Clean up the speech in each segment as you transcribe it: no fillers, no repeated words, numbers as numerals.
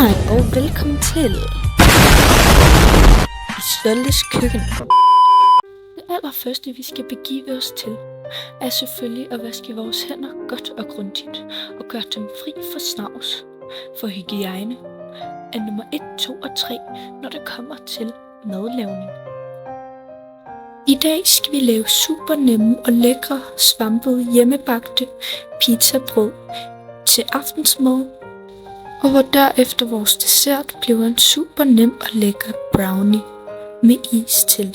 Hej og velkommen til Isolles køkken. Det allerførste vi skal begive os til er selvfølgelig at vaske vores hænder godt og grundigt og gøre dem fri for snavs. For hygiejne er nummer 1, 2 og 3, når det kommer til madlavning. I dag skal vi lave super nemme og lækre svampede hjemmebagte pizzabrød til aftensmad, og hvor derefter vores dessert bliver en super nem og lækker brownie med is til.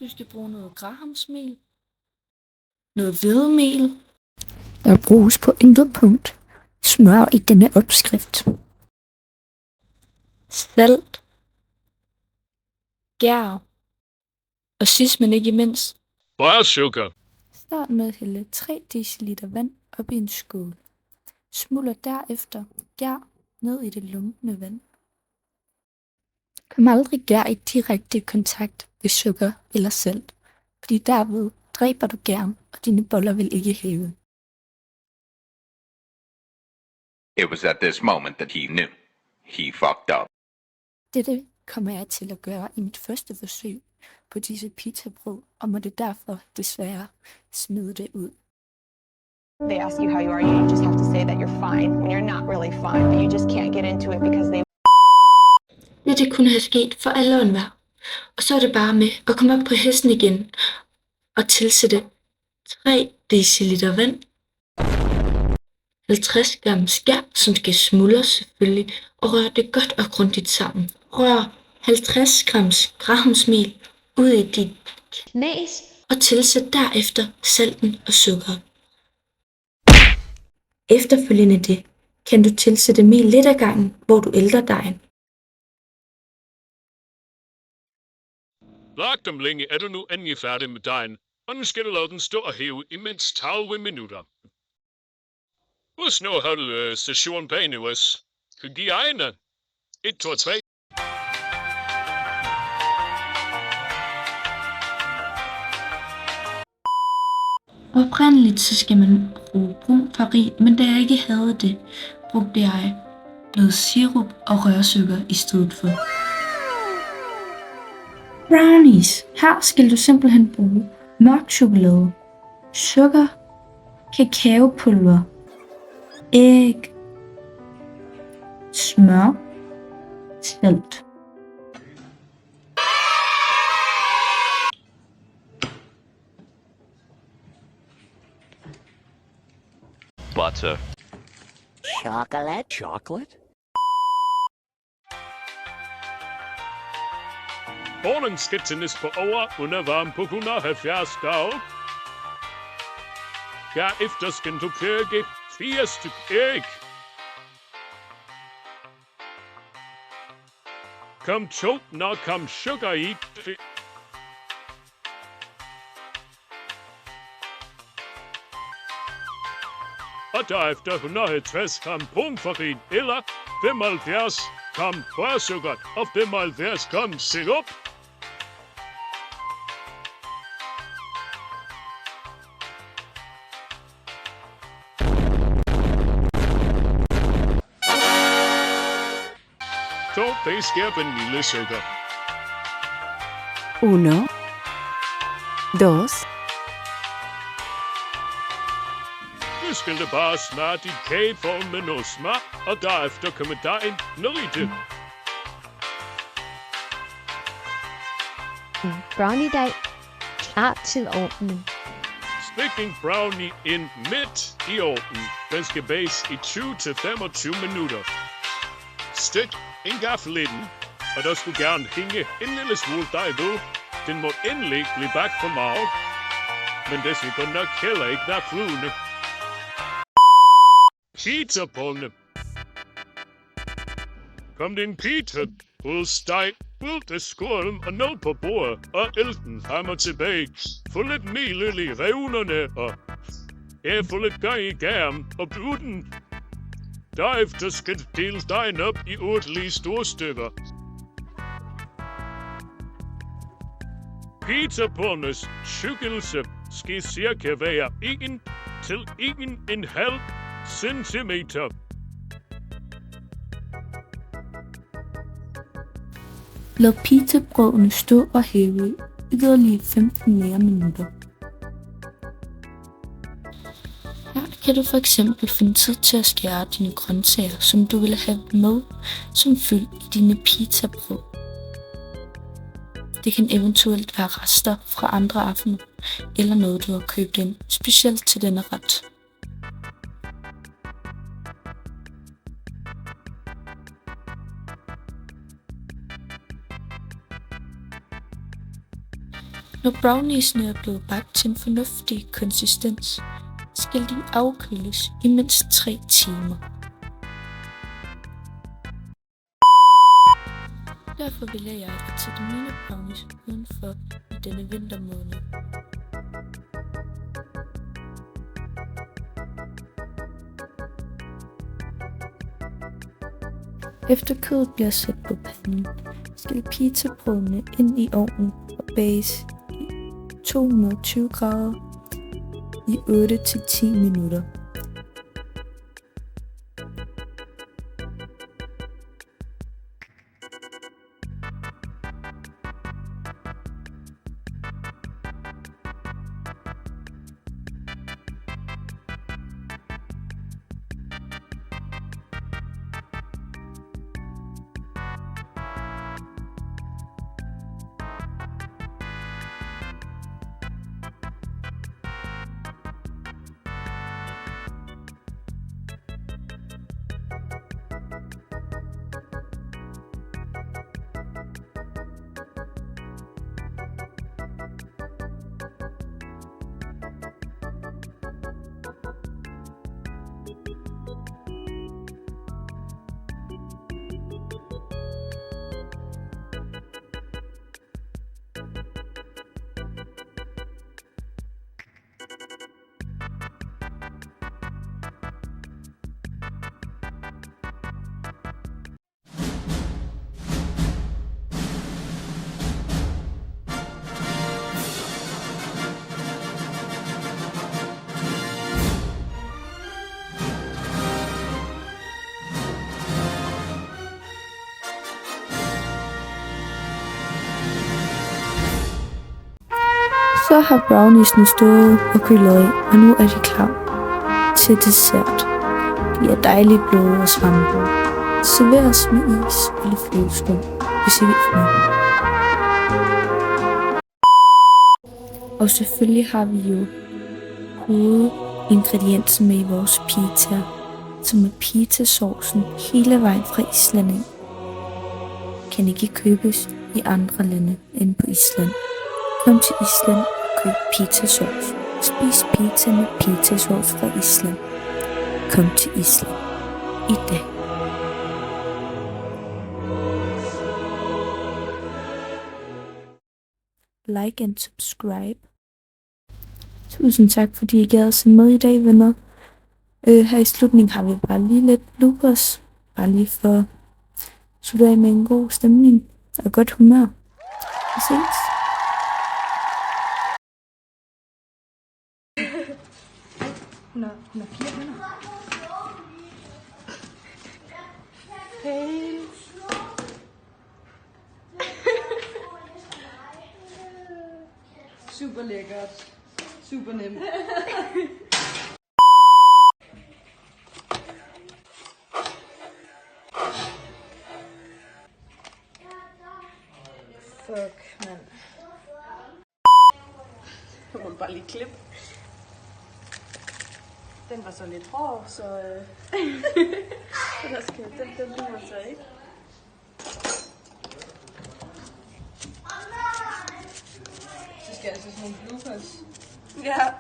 Du skal bruge noget grahamsmel, noget hvedemel, der bruges på intet punkt, smør i denne opskrift, salt, gær og sidst men ikke mindst rørsukker. Start med at hælde 3 dl vand op i en skål. Smulder derefter gær ned i det lunkne vand. Kom aldrig gær i direkte kontakt med sukker eller salt, fordi derved dræber du gæren, og dine boller vil ikke hæve. It was at this moment that he knew. He fucked up. Dette kommer jeg til at gøre i mit første forsøg på disse pizzabrød, og må det derfor desværre smide det ud. They ask you how you are, you just have to say that you're fine when you're not really fine, but you just can't get into it because they... Dette kunne have sket for alle og enhver, og så er det bare med at komme op på hesten igen og tilsætte 3 dl vand, 50 gram skær, som skal smuldre selvfølgelig, og rør det godt og grundigt sammen. Rør 50 grams grahamsmel ud i dit knæs, og tilsæt derefter salten og sukkeret. Efterfølgende det kan du tilsætte mel lidt ad gangen, hvor du ælter dejen. Lagt dem længe er du nu endelig færdig med dejen, og nu skal du lade den stå og hæve i mindst 30 minutter. Husk nu at holde stationen bag nu os. Hygiejne. 1, 2, 3. Oprindeligt så skal man bruge brun farin, men da jeg ikke havde det, brugte jeg noget sirup og rørsukker i stedet for. Brownies. Her skal du simpelthen bruge mørk chokolade, sukker, kakaopulver, æg, smør, salt. Butter. Chocolate? Bornen skal tændes på over under varme på 170 grader. Derefter skal du køge 4 stykker æg. Kom 2, når kom sukker i. Og derefter 150 gram brunfarin eller 75 gram rørsukker og 75 gram sirup. Så det sker vanilje sukker. 1, 2. Nu skal du bare smøre dit kageform med noget smør, og derefter kommer dejen ned i det. Brownie-dej klar til ovnen. Stik din brownie ind midt i ovnen. Den skal bages i 20-25 minutter. Stik en gaffel i den, og der skulle gerne hænge en lille smule dej ved. Den må endelig blive bagt for meget, men det skal godt nok heller ikke være flydende. Pizzabollene. Kom din pizza, steg ud af skålen og ned på bordet, og æld den frem og tilbage. Få lidt mel i revnerne, og få lidt gang i gæren, og brug den. Derefter skal du dele dejen op i 8 lige store stykker. Pizzabollenes tykkelse skal cirka være 1 til 1,5 centimeter. Lad pitabrødene stå og hæve yderligere 15 mere minutter. Her kan du for eksempel finde tid til at skære dine grøntsager, som du vil have med som fyld i dine pitabrød. Det kan eventuelt være rester fra andre aftener, eller noget du har købt ind specielt til denne ret. Når browniesene er blevet bagt til en fornuftig konsistens, skal de afkøles i mindst 3 timer. Derfor vælger jeg at sætte mine brownies udenfor i denne vintermåned. Efter kødet bliver sat på panden, skal pitabrødene ind i ovnen og bages i 220 grader i 8-10 minutter. Så har browniesene stået og kølet af, og nu er de klar til dessert. De er dejligt bløde og svampede. Serveres med is eller flødeskum, hvis I vil smage. Og selvfølgelig har vi jo hovedingrediensen med i vores pizza, som er pizzasaucen hele vejen fra Island af. Kan ikke købes i andre lande end på Island. Kom til Island og køb pizzasauce. Spis pizza med pizzasauce fra Island. Kom til Island i dag. Like and subscribe. Tusind tak, fordi I gad at se med i dag, venner. Her i slutningen har vi bare lige lidt bloopers. Bare lige for at slutte af med en god stemning og godt humør. Vi ses. Hun har 4 hænder. Fail. Super lækkert. Super nemt. Fuck, mand. Jeg må bare lige klippe. Den var så lidt hård, så der skal, den duer så ikke. Så skal altså sådan nogle bloopers. Ja.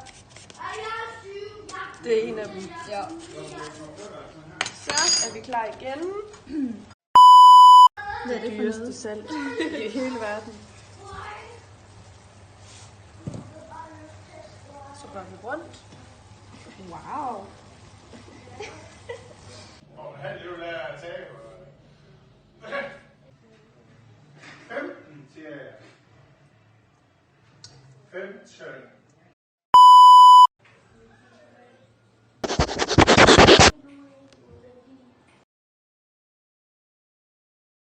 Det er en af dem. Ja. Så er vi klar igen. Hvad er det dyreste salt i hele verden. Så går vi rundt. Wow. Han jo lærer at tage. 15 siger jeg. 15.